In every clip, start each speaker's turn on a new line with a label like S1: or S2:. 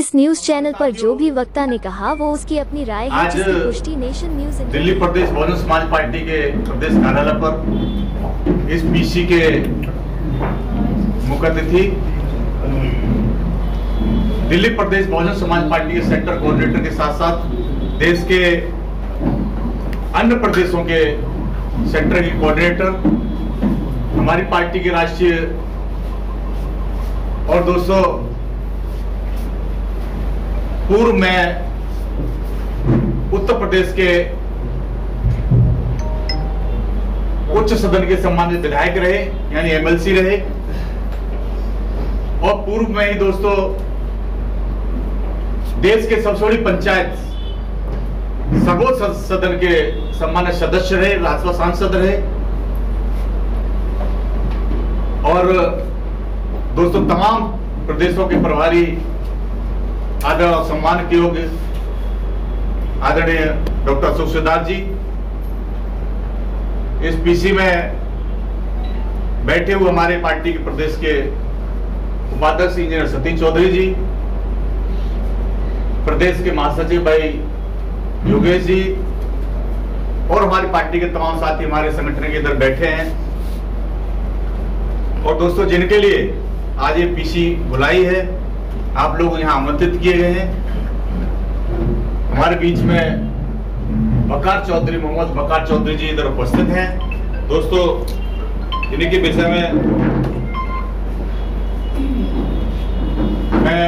S1: इस news channel पर जो भी वक्ता ने कहा वो उसकी अपनी राय है, जिसकी पुष्टि नेशन न्यूज
S2: दिल्ली प्रदेश बहुजन समाज पार्टी के प्रदेश कार्यालय पर इस पीसी के मुख्य अतिथि दिल्ली प्रदेश बहुजन समाज पार्टी के सेक्टर कोऑर्डिनेटर के साथ साथ देश के अन्य प्रदेशों के सेक्टर के कोऑर्डिनेटर, हमारी पार्टी के राष्ट्रीय और दोस्तों पूर्व में उत्तर प्रदेश के उच्च सदन के सम्मानित विधायक रहे यानी एमएलसी रहे, और पूर्व में ही दोस्तों देश के सबसे बड़ी पंचायत सर्वोच्च सदन के सम्मानित सदस्य रहे, राज्यसभा सांसद रहे। और दोस्तों तमाम प्रदेशों के प्रभारी आदर और सम्मान के योग्य आदरणीय डॉक्टर अशोक सरदार जी, इस पीसी में बैठे हुए हमारे पार्टी के प्रदेश के उपाध्यक्ष इंजीनियर सतीश चौधरी जी, प्रदेश के महासचिव भाई योगेश जी, और हमारी पार्टी के तमाम साथी हमारे संगठन के इधर बैठे हैं। और दोस्तों जिनके लिए आज ये पीसी बुलाई है, आप लोग यहाँ आमंत्रित किए गए हैं। हमारे बीच में बकार चौधरी, मोहम्मद बकार चौधरी जी इधर उपस्थित हैं। दोस्तों इन्हीं के विषय में मैं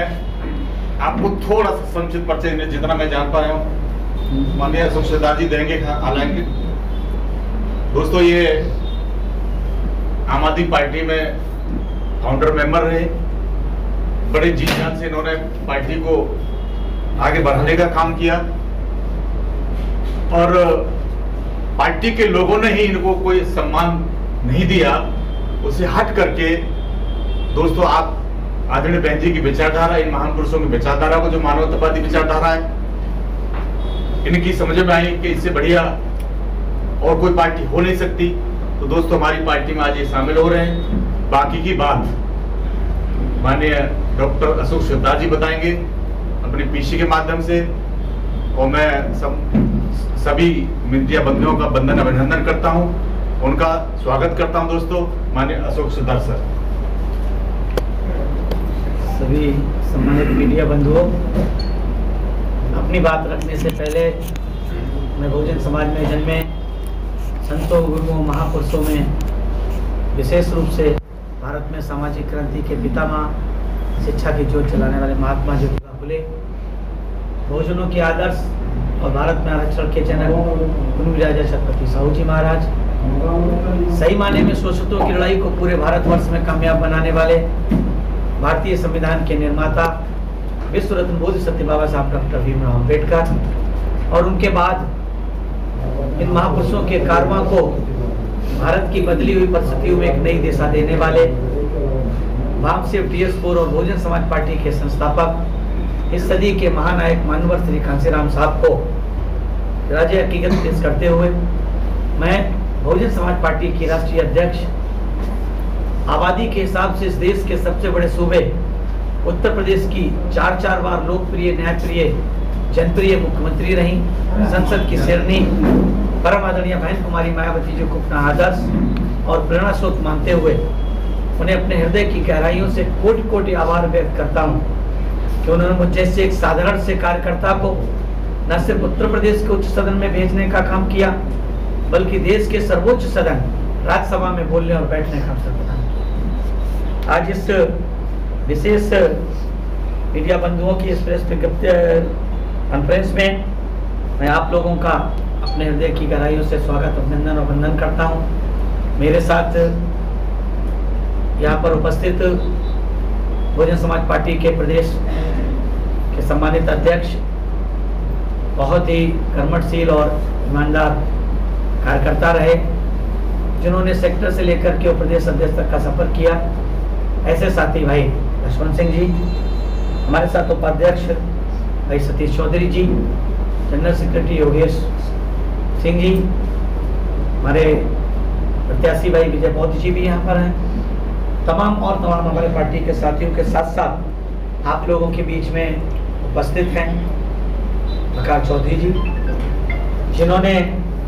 S2: आपको थोड़ा सा संक्षिप्त परिचय जितना मैं जान पाया हूँ माननीय अशोक सरदार जी देंगे हालांकि। दोस्तों ये आम आदमी पार्टी में फाउंडर मेंबर रहे, बड़े जी जान से इन्होंने पार्टी को आगे बढ़ाने का काम किया, और पार्टी के लोगों ने ही इनको कोई सम्मान नहीं दिया, उसे हट करके दोस्तों आप आदरणीय बहन जी की विचारधारा, इन महान पुरुषों की विचारधारा को जो मानवतावादी विचारधारा है, इनकी समझ में आई कि इससे बढ़िया और कोई पार्टी हो नहीं सकती। तो दोस्तों हमारी पार्टी में आज ये शामिल हो रहे हैं। बाकी की बात माननीय डॉक्टर अशोक सरदार जी बताएंगे अपने पीसी के माध्यम से, और मैं सभी मीडिया बंधुओं का वंदन अभिनंदन करता हूं, उनका स्वागत करता हूं। दोस्तों माननीय अशोक सरदार सर।
S3: सभी सम्मानित मीडिया बंधुओं, अपनी बात रखने से पहले मैं बहुजन समाज में जन्मे संतों, गुरुओं, महापुरुषों में विशेष रूप से भारत में सामाजिक क्रांति के पितामह, शिक्षा की ज्योत जलाने वाले महात्मा ज्योतिबा फुले, बहुजनों के आदर्श और भारत में आरक्षण के जनक गुरुराजा छत्रपति साहू जी महाराज, सही माने में शोषितों की लड़ाई को पूरे भारतवर्ष में कामयाब बनाने वाले भारतीय संविधान के निर्माता विश्व रत्न बोधि सत्य बाबा साहब डॉक्टर भीमराव अम्बेडकर, और उनके बाद इन महापुरुषों के कारवां को भारत की बदली हुई परिस्थितियों में एक नई दिशा देने वाले वामसेव टीएस4 और बहुजन समाज पार्टी के संस्थापक, इस सदी के महानायक मानवर श्री कांशीराम साहब को राज्य हकीकत पेश करते हुए मैं बहुजन समाज पार्टी की राष्ट्रीय अध्यक्ष, आबादी के हिसाब से इस देश के सबसे बड़े सूबे उत्तर प्रदेश की 4 बार लोकप्रिय, न्यायप्रिय, जनप्रिय मुख्यमंत्री रही, संसद की शेरनी, परम आदरणीय बहन कुमारी मायावती जी को अपना आदर्श और प्रेरणा स्रोत मानते हुए उन्हें अपने हृदय की गहराइयों से कोटि कोटि आभार व्यक्त करता हूँ कि उन्होंने मुझ जैसे एक साधारण से कार्यकर्ता को न सिर्फ उत्तर प्रदेश के उच्च सदन में भेजने का काम किया, बल्कि देश के सर्वोच्च सदन राज्यसभा में बोलने और बैठने का अवसर प्रदान किया। आज इस विशेष मीडिया बंधुओं की इस प्रेस कॉन्फ्रेंस में मैं आप लोगों का अपने हृदय की गहराइयों से स्वागत, अभिनंदन और वंदन करता हूं। मेरे साथ यहाँ पर उपस्थित बहुजन समाज पार्टी के प्रदेश के सम्मानित अध्यक्ष, बहुत ही कर्मठशील और ईमानदार कार्यकर्ता रहे, जिन्होंने सेक्टर से लेकर के प्रदेश अध्यक्ष तक का सफर किया, ऐसे साथी भाई लक्ष्मण सिंह जी, हमारे साथ उपाध्यक्ष भाई सतीश चौधरी जी, जनरल सेक्रेटरी योगेश सिंह जी, हमारे प्रत्याशी भाई विजय बौद्ध जी भी यहाँ पर हैं, तमाम हमारे पार्टी के साथियों के साथ साथ आप लोगों के बीच में उपस्थित हैं प्रकाश चौधरी जी, जिन्होंने,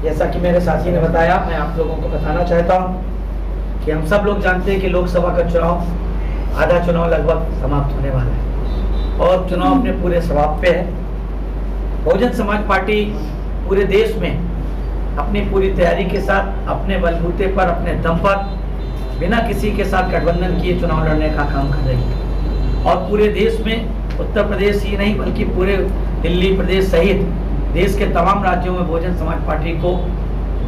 S3: जैसा कि मेरे साथी ने बताया, मैं आप लोगों को बताना चाहता हूं कि हम सब लोग जानते हैं कि लोकसभा का चुनाव, आधा चुनाव लगभग समाप्त होने वाला है और चुनाव अपने पूरे समाप्त पे है। बहुजन समाज पार्टी पूरे देश में अपनी पूरी तैयारी के साथ, अपने बलबूते पर, अपने दम पर, बिना किसी के साथ गठबंधन किए चुनाव लड़ने का काम कर रही है। और पूरे देश में, उत्तर प्रदेश ही नहीं बल्कि पूरे दिल्ली प्रदेश सहित देश के तमाम राज्यों में बहुजन समाज पार्टी को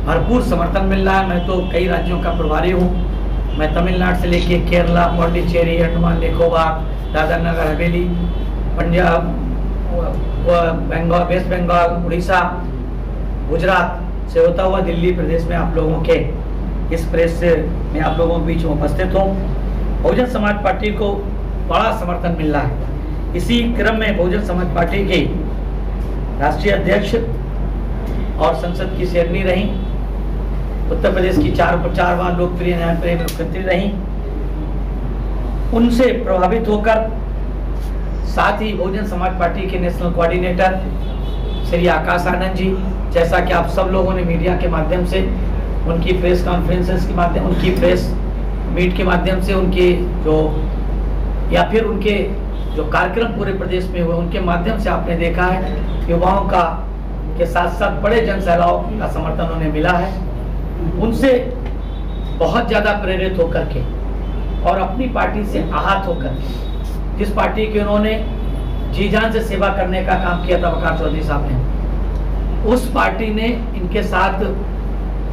S3: भरपूर समर्थन मिल रहा है। मैं तो कई राज्यों का प्रभारी हूँ। मैं तमिलनाडु से लेके केरला, पौंडीचेरी, अंडमान निकोबार, दादर नगर हवेली, पंजाब, बंगाल, वेस्ट बंगाल, उड़ीसा, गुजरात से होता हुआ दिल्ली प्रदेश में आप लोगों के इस प्रेस में आप लोगों के बीच में उपस्थित हूँ। बहुजन समाज पार्टी को बड़ा समर्थन मिल रहा है। इसी क्रम में बहुजन समाज पार्टी के राष्ट्रीय अध्यक्ष और संसद की शेरनी रही, उत्तर प्रदेश की 4 बार लोकप्रिय न्यायप्रेमी मुख्यमंत्री रही, उनसे प्रभावित होकर साथ ही बहुजन समाज पार्टी के नेशनल कोऑर्डिनेटर श्री आकाश आनंद जी, जैसा कि आप सब लोगों ने मीडिया के माध्यम से, उनकी प्रेस कॉन्फ्रेंसेस के माध्यम, उनकी प्रेस मीट के माध्यम से, उनके जो या फिर उनके जो कार्यक्रम पूरे प्रदेश में हुए उनके माध्यम से आपने देखा है युवाओं का के साथ साथ बड़े जन सैलाब का समर्थन उन्हें मिला है। उनसे बहुत ज़्यादा प्रेरित होकर के और अपनी पार्टी से आहत होकर के, जिस पार्टी की उन्होंने जी जान से सेवा करने का काम किया था प्रकाश चौधरी साहब ने, उस पार्टी ने इनके साथ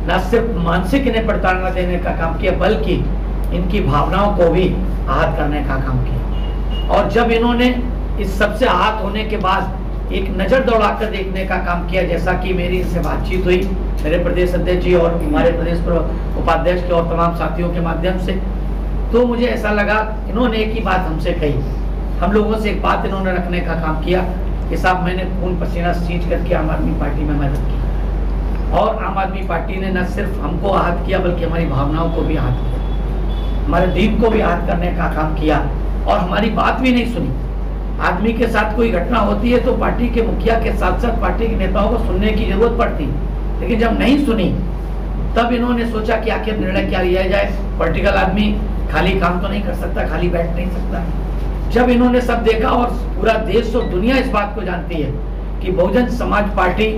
S3: न सिर्फ मानसिक इन्हें प्रताड़ना देने का काम किया बल्कि इनकी भावनाओं को भी आहत करने का काम किया। और जब इन्होंने इस सबसे आहत होने के बाद एक नज़र दौड़ाकर देखने का काम किया, जैसा कि मेरी इनसे बातचीत हुई मेरे प्रदेश अध्यक्ष जी और हमारे प्रदेश उपाध्यक्ष के और तमाम साथियों के माध्यम से, तो मुझे ऐसा लगा इन्होंने एक ही बात हमसे कही, हम लोगों से एक बात इन्होंने रखने का काम किया कि साहब मैंने खून पसीना सींच करके आम आदमी पार्टी में मदद की और आम आदमी पार्टी ने न सिर्फ हमको आहत किया बल्कि हमारी भावनाओं को भी आहत किया, हमारे दीन को भी आहत करने का काम किया और हमारी बात भी नहीं सुनी। आदमी के साथ कोई घटना होती है तो पार्टी के मुखिया के साथ साथ पार्टी के नेताओं को सुनने की जरूरत पड़ती, लेकिन जब नहीं सुनी तब इन्होंने सोचा कि आखिर निर्णय क्या लिया जाए। पॉलिटिकल आदमी खाली काम तो नहीं कर सकता, खाली बैठ नहीं सकता। जब इन्होंने सब देखा और पूरा देश और दुनिया इस बात को जानती है कि बहुजन समाज पार्टी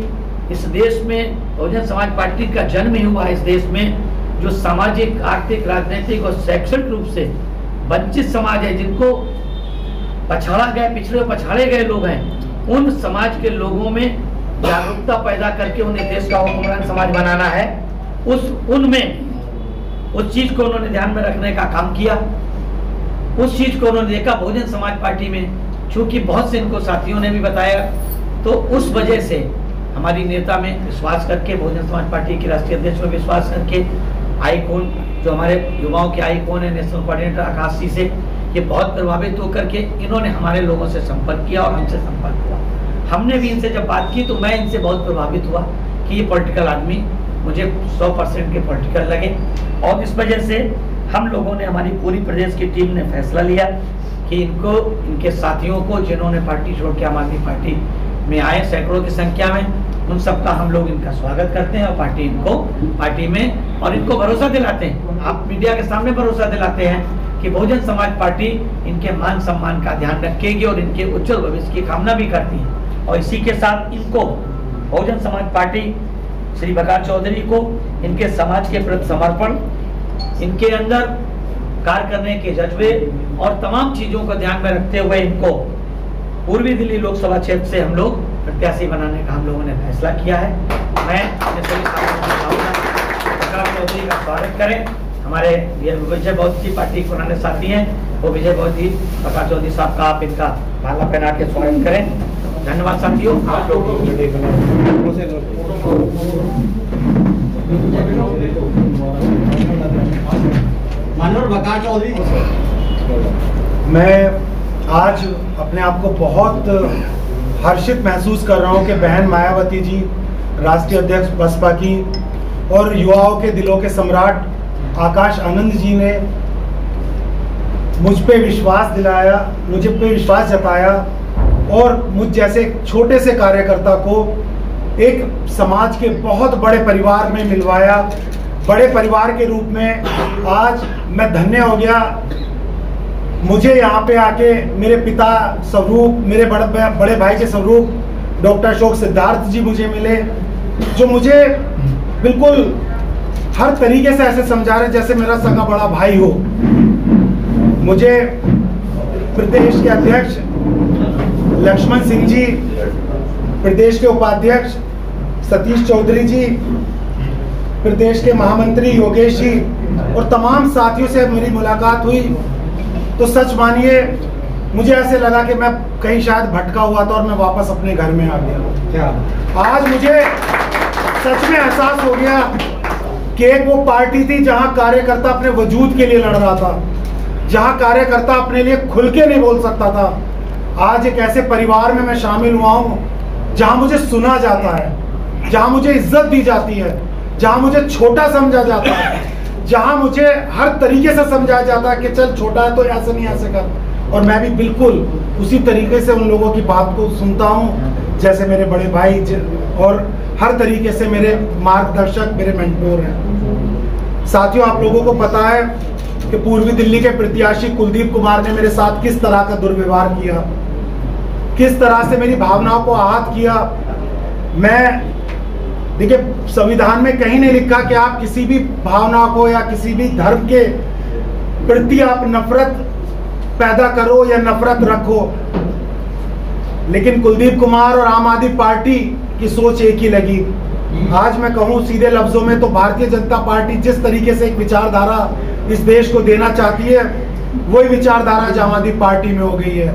S3: इस देश में, बहुजन समाज पार्टी का जन्म ही हुआ इस देश में, जो सामाजिक, आर्थिक, राजनीतिक और शैक्षणिक रूप से वंचित समाज है, जिनको पछाड़ा गया, पिछड़े पछाड़े गए लोग हैं, उन समाज के लोगों में जागरूकता पैदा करके उन्हें देश का हुक्मरान समाज बनाना है। उस चीज को उन्होंने ध्यान में रखने का काम किया। उस चीज को उन्होंने देखा बहुजन समाज पार्टी में, चूंकि बहुत से इनको साथियों ने भी बताया, तो उस वजह से हमारी नेता में विश्वास करके, बहुजन समाज पार्टी के राष्ट्रीय अध्यक्ष में विश्वास करके, आईकॉन जो हमारे युवाओं के आईकॉन है नेशनल कोऑर्डिनेटर आकाश जी से, ये बहुत प्रभावित होकर के इन्होंने हमारे लोगों से संपर्क किया और हमसे संपर्क हुआ। हमने भी इनसे जब बात की तो मैं इनसे बहुत प्रभावित हुआ कि ये पॉलिटिकल आदमी मुझे 100% के पॉलिटिकल लगे और इस वजह से हम लोगों ने, हमारी पूरी प्रदेश की टीम ने फैसला लिया कि इनको, इनके साथियों को जिन्होंने पार्टी छोड़ के आम आदमी पार्टी में आए सैकड़ों की संख्या में, उन सबका हम लोग इनका स्वागत करते हैं और पार्टी में और इनको भरोसा दिलाते हैं, आप मीडिया के सामने भरोसा दिलाते हैं कि बहुजन समाज पार्टी इनके मान सम्मान का ध्यान रखेगी और इनके उज्जवल भविष्य की कामना भी करती है। और इसी के साथ इनको बहुजन समाज पार्टी श्री प्रकाश चौधरी को इनके समाज के प्रति समर्पण, इनके अंदर कार्य करने के जज्बे और तमाम चीजों को ध्यान में रखते हुए इनको पूर्वी दिल्ली लोकसभा क्षेत्र से हम लोग प्रत्याशी बनाने का हम लोगों ने फैसला किया है। मैं अपने सभी साथियों को चाहूँगा प्रकाश चौधरी का स्वागत करें। हमारे विजय बहुत जी पार्टी के पुराने साथी हैं, वो विजय बहुत जी प्रकाश चौधरी साहब का आप इनका माला पहना के स्वागत करें। धन्यवाद साथियों। आप लोग
S4: मैं आज अपने आप को बहुत हर्षित महसूस कर रहा हूं कि बहन मायावती जी, राष्ट्रीय अध्यक्ष बसपा की, और युवाओं के दिलों के सम्राट आकाश आनंद जी ने मुझ पे विश्वास दिलाया, मुझे पे विश्वास जताया और मुझ जैसे एक छोटे से कार्यकर्ता को एक समाज के बहुत बड़े परिवार में मिलवाया। बड़े परिवार के रूप में आज मैं धन्य हो गया। मुझे यहाँ पे आके मेरे पिता स्वरूप, मेरे बड़े भाई के स्वरूप डॉक्टर अशोक सिद्धार्थ जी मुझे मिले, जो मुझे बिल्कुल हर तरीके से ऐसे समझा रहे जैसे मेरा सगा बड़ा भाई हो। मुझे प्रदेश के अध्यक्ष लक्ष्मण सिंह जी, प्रदेश के उपाध्यक्ष सतीश चौधरी जी, प्रदेश के महामंत्री योगेश जी और तमाम साथियों से मेरी मुलाकात हुई तो सच मानिए मुझे ऐसे लगा कि मैं कहीं शायद भटका हुआ था और मैं वापस अपने घर में आ गया। आज मुझे सच में एहसास हो गया कि एक वो पार्टी थी जहां कार्यकर्ता अपने वजूद के लिए लड़ रहा था, जहां कार्यकर्ता अपने लिए खुल के नहीं बोल सकता था। आज एक ऐसे परिवार में मैं शामिल हुआ हूं जहां मुझे सुना जाता है, जहां मुझे इज्जत दी जाती है, जहां मुझे छोटा समझा जाता है, जहां मुझे हर तरीके से समझाया जाता है कि चल छोटा है तो ऐसे नहीं ऐसे कर। और मैं भी बिल्कुल उसी तरीके से उन लोगों की बात को सुनता हूं जैसे मेरे बड़े भाई और हर तरीके से मेरे मार्गदर्शक, मेरे मेंटोर हैं। साथियों, आप लोगों को पता है कि पूर्वी दिल्ली के प्रत्याशी कुलदीप कुमार ने मेरे साथ किस तरह का दुर्व्यवहार किया, किस तरह से मेरी भावनाओं को आहत किया। मैं देखिए, संविधान में कहीं नहीं लिखा कि आप किसी भी भावना को या किसी भी धर्म के प्रति आप नफरत पैदा करो या नफरत रखो, लेकिन कुलदीप कुमार और आम आदमी पार्टी की सोच एक ही लगी। आज मैं कहूं सीधे लफ्जों में तो भारतीय जनता पार्टी जिस तरीके से एक विचारधारा इस देश को देना चाहती है वही विचारधारा आज आम आदमी पार्टी में हो गई है।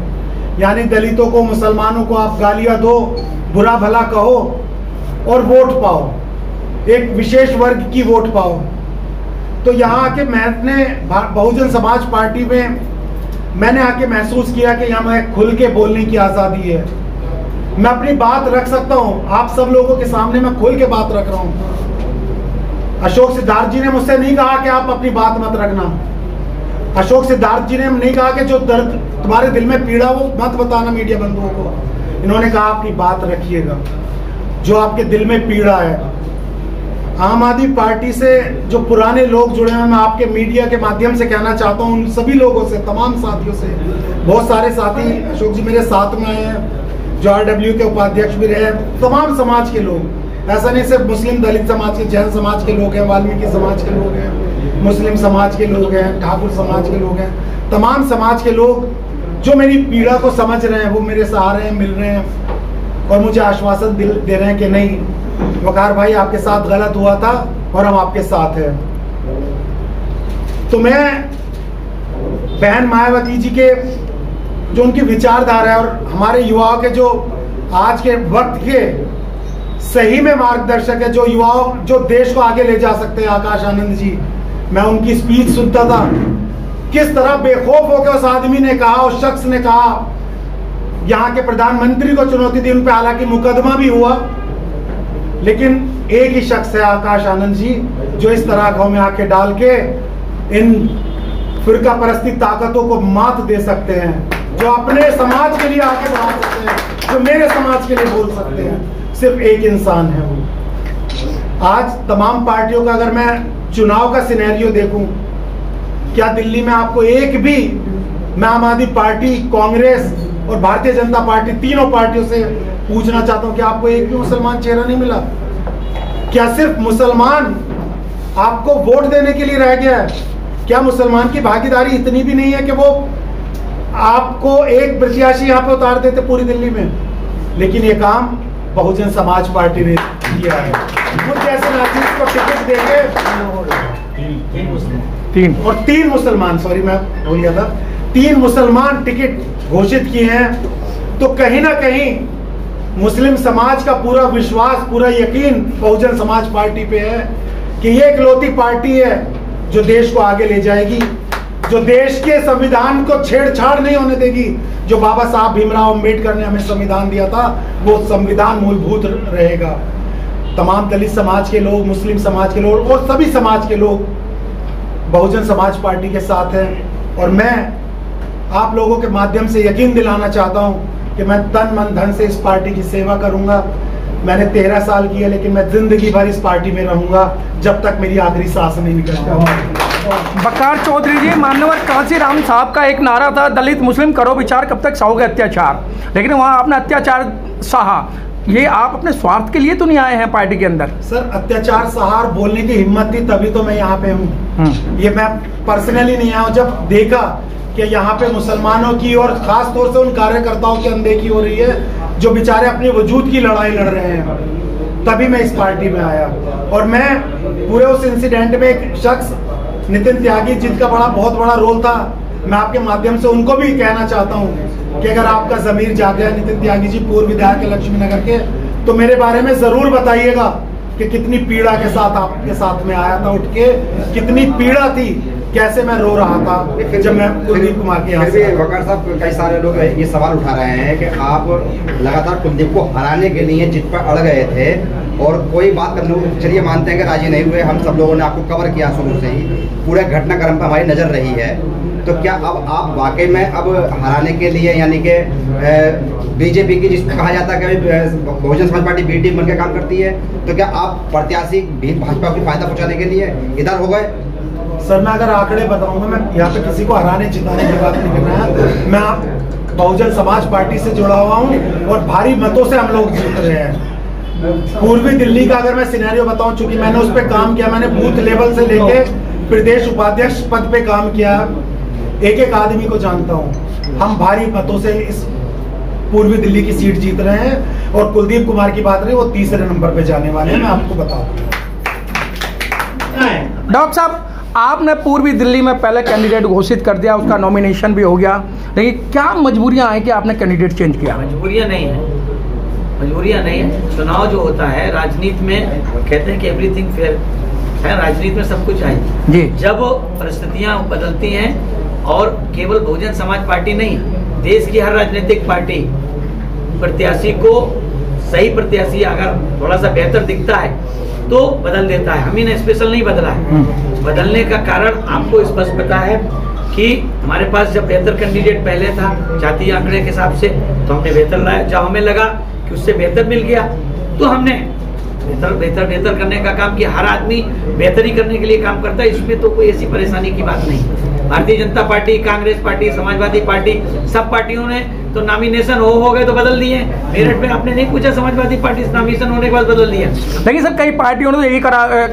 S4: यानी दलितों को, मुसलमानों को आप गालियां दो, बुरा भला कहो और वोट पाओ, एक विशेष वर्ग की वोट पाओ। तो यहाँ आके मैंने बहुजन समाज पार्टी में मैंने आके महसूस किया कि यहाँ मैं खुल के बोलने की आज़ादी है, मैं अपनी बात रख सकता हूँ। आप सब लोगों के सामने मैं खुल के बात रख रहा हूँ। अशोक सिद्धार्थ जी ने मुझसे नहीं कहा कि आप अपनी बात मत रखना। अशोक सिद्धार्थ जी ने नहीं कहा कि जो दर्द तुम्हारे दिल में पीड़ा वो मत बताना मीडिया बंधुओं को। इन्होंने कहा अपनी बात रखिएगा, जो आपके दिल में पीड़ा है। आम आदमी पार्टी से जो पुराने लोग जुड़े हैं, मैं आपके मीडिया के माध्यम से कहना चाहता हूं उन सभी लोगों से, तमाम साथियों से। बहुत सारे साथी अशोक जी मेरे साथ में आए हैं, जो RW के उपाध्यक्ष भी रहे, तमाम समाज के लोग, ऐसा नहीं सिर्फ मुस्लिम दलित समाज के, जैन समाज के लोग हैं, वाल्मीकि समाज के लोग हैं, मुस्लिम समाज के लोग हैं, ठाकुर समाज के लोग हैं, तमाम समाज के लोग जो मेरी पीड़ा को समझ रहे हैं वो मेरे से आ रहे हैं, मिल रहे हैं और मुझे आश्वासन दे रहे हैं कि नहीं वकार भाई, आपके साथ गलत हुआ था और हम आपके साथ हैं। तो मैं बहन मायावती जी के जो उनकी विचारधारा है और हमारे युवाओं के जो आज के वक्त के सही में मार्गदर्शक है, जो युवाओं जो देश को आगे ले जा सकते हैं, आकाश आनंद जी, मैं उनकी स्पीच सुनता था, किस तरह बेखौफ होकर उस आदमी ने कहा, उस शख्स ने कहा, यहाँ के प्रधानमंत्री को चुनौती दी। उन पे हालांकि मुकदमा भी हुआ, लेकिन एक ही शख्स है आकाश आनंद जी, जो इस तरह गांव में आके डाल के इन फिरका परस्ती ताकतों को मात दे सकते हैं, जो अपने समाज के लिए आगे बढ़ा सकते हैं, जो मेरे समाज के लिए बोल सकते हैं। सिर्फ एक इंसान है वो। आज तमाम पार्टियों का अगर मैं चुनाव का सिनेरियो देखूं, क्या दिल्ली में आपको एक भी, मैं आम आदमी पार्टी, कांग्रेस और भारतीय जनता पार्टी, तीनों पार्टियों से पूछना चाहता हूं कि आपको एक भी मुसलमान चेहरा नहीं मिला? क्या सिर्फ मुसलमान आपको वोट देने के लिए रह गया है? क्या मुसलमान की भागीदारी इतनी भी नहीं है कि वो आपको एक प्रत्याशी यहाँ पे उतार देते पूरी दिल्ली में? लेकिन ये काम बहुजन समाज पार्टी ने किया है। मुझे जैसे नाजीज को टिकट देके तीन मुसलमान, सॉरी मैं भूल गया था, 3 मुसलमान टिकट घोषित किए हैं। तो कहीं ना कहीं मुस्लिम समाज का पूरा विश्वास, पूरा यकीन बहुजन समाज पार्टी पे है कि ये इकलौती पार्टी है जो देश को आगे ले जाएगी, जो देश के संविधान को छेड़छाड़ नहीं होने देगी। जो बाबा साहब भीमराव अंबेडकर ने हमें संविधान दिया था, वो संविधान मूलभूत रहेगा। तमाम दलित समाज के लोग, मुस्लिम समाज के लोग और सभी समाज के लोग बहुजन समाज पार्टी के साथ हैं। और मैं आप लोगों के माध्यम से यकीन दिलाना चाहता हूं कि मैं तन मन धन से इस पार्टी की सेवा करूंगा। मैंने 13 साल की है, लेकिन मैं जिंदगी भर इस पार्टी में रहूंगा जब तक मेरी आखिरी सांस नहीं निकलती।
S5: बकार चौधरी जी, मान्यवर कांशीराम साहब का एक नारा था, दलित मुस्लिम करो विचार, कब तक सहोगे अत्याचार। लेकिन वहाँ आपने अत्याचार सहा। ये आप अपने स्वार्थ के लिए तो नहीं आए हैं पार्टी के अंदर? सर,
S4: अत्याचार सहार बोलने की हिम्मत थी तभी तो मैं यहाँ पे हूँ। ये मैं पर्सनली नहीं आया हूँ। जब देखा कि यहाँ पे मुसलमानों की और खास तौर से उन कार्यकर्ताओं की अनदेखी हो रही है जो बेचारे अपने वजूद की लड़ाई लड़ रहे हैं, तभी मैं इस पार्टी में आया। और मैं पूरे उस इंसिडेंट में एक शख्स नितिन त्यागी जिनका बहुत बड़ा रोल था, मैं आपके माध्यम से उनको भी कहना चाहता हूँ कि अगर आपका ज़मीर जाग गया, नितिन त्यागी जी पूर्व विधायक है लक्ष्मी नगर के, तो मेरे बारे में ज़रूर बताइएगा कि कितनी पीड़ा के साथ आपके साथ में आया था उठ के, कितनी पीड़ा थी, कैसे मैं रो रहा था जब मैं कुलदीप कुमार के यहाँ से।
S6: वकार साहब, कई सारे लोग ये सवाल उठा रहे हैं कि आप लगातार कुलदीप को हराने के लिए जित पर अड़ गए थे और कोई बात करने, चलिए मानते हैं कि राजी नहीं हुए, हम सब लोगों ने आपको कवर किया शुरू से ही, पूरे घटनाक्रम पर हमारी नज़र रही है, तो क्या अब आप वाकई में अब हराने के लिए, यानी कि बीजेपी की जिसको कहा जाता है कि Bahujan Samaj party B team बनकर काम करती है, तो क्या आप प्रत्याशी भाजपा को फायदा पहुँचाने के लिए इधर हो गए?
S4: सर, मैं अगर आंकड़े बताऊंगा, मैं यहाँ पे किसी को हराने जिताने की बात नहीं कर रहा है। मैं आप बहुजन समाज पार्टी से जुड़ा हुआ हूँ और भारी मतों से हम लोग जीत रहे हैं। पूर्वी दिल्ली का अगर मैं सिनेरियो बताऊं, चूंकि मैंने उस पर काम किया, मैंने बूथ लेवल से लेके प्रदेश उपाध्यक्ष पद पे काम किया, एक एक आदमी को जानता हूँ। हम भारी मतों से इस पूर्वी दिल्ली की सीट जीत रहे हैं और कुलदीप कुमार की बात रही, वो तीसरे नंबर पे जाने वाले हैं, मैं आपको बताऊं।
S5: डॉक्टर साहब, आपने पूर्वी दिल्ली में पहले कैंडिडेट घोषित कर दिया, उसका नॉमिनेशन भी हो गया, लेकिन क्या मजबूरियां हैं कि आपने कैंडिडेट चेंज किया?
S3: मजबूरियां नहीं है, मजबूरियां नहीं है। चुनाव जो होता है राजनीति में, कहते हैं कि एवरीथिंग फेयर है, राजनीति में सब कुछ है जी। जब परिस्थितियां बदलती हैं, और केवल बहुजन समाज पार्टी नहीं, देश की हर राजनीतिक पार्टी प्रत्याशी को, सही प्रत्याशी अगर थोड़ा सा बेहतर दिखता है तो बदल देता है। हम ही ने स्पेशल नहीं बदला है। बदलने का कारण आपको स्पष्ट पता है कि हमारे पास जब बेहतर कैंडिडेट पहले था जातीय आंकड़े के हिसाब से, तो हमने बेहतर लाया। जब हमें लगा कि उससे बेहतर मिल गया तो हमने बेहतर करने का काम किया। हर आदमी बेहतरी करने के लिए काम करता है, इसमें तो कोई ऐसी परेशानी की बात नहीं। Bharatiya Janata party, Congress party, Samajwadi party, सब पार्टियों ने तो नॉमिनेशन हो गए तो बदल दिए। मेरठ में आपने नहीं पूछा, समाजवादी पार्टी नॉमिनेशन होने के बाद बदल दिया।
S5: लेकिन सर, कई पार्टियों ने तो यही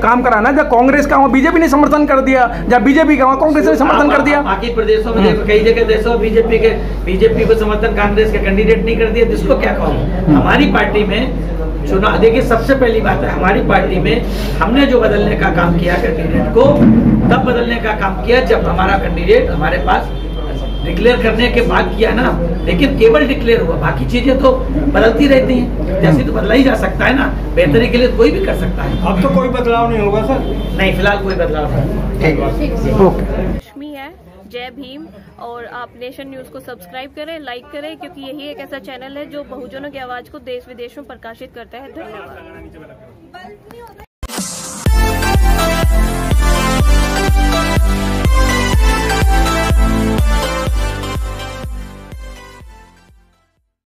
S5: काम कराना, जब कांग्रेस का वहाँ बीजेपी ने समर्थन कर दिया, जब बीजेपी का वहाँ कांग्रेस ने समर्थन कर दिया।
S3: बाकी प्रदेशों में कई जगह देशों बीजेपी को समर्थन कांग्रेस के कैंडिडेट नहीं कर दिया, जिसको क्या कहूँ। हमारी पार्टी में चुनाव, देखिए सबसे पहली बात है, हमारी पार्टी में हमने जो बदलने का काम किया कैंडिडेट को, तब बदलने का काम किया जब हमारा कैंडिडेट हमारे पास डिक्लेयर करने के बाद किया ना। लेकिन केवल डिक्लेयर हुआ, बाकी चीजें तो बदलती रहती हैं, जैसे तो बदला ही जा सकता है ना, बेहतरी के लिए कोई भी कर सकता है।
S5: अब तो कोई बदलाव नहीं होगा सर?
S3: नहीं, फिलहाल कोई बदलाव नहीं।
S7: लक्ष्मी है, जय भीम। और आप नेशन न्यूज़ को सब्सक्राइब करें, लाइक करें, क्योंकि यही एक ऐसा चैनल है जो बहुजनों की आवाज़ को देश विदेश में प्रकाशित करता है। धन्यवाद।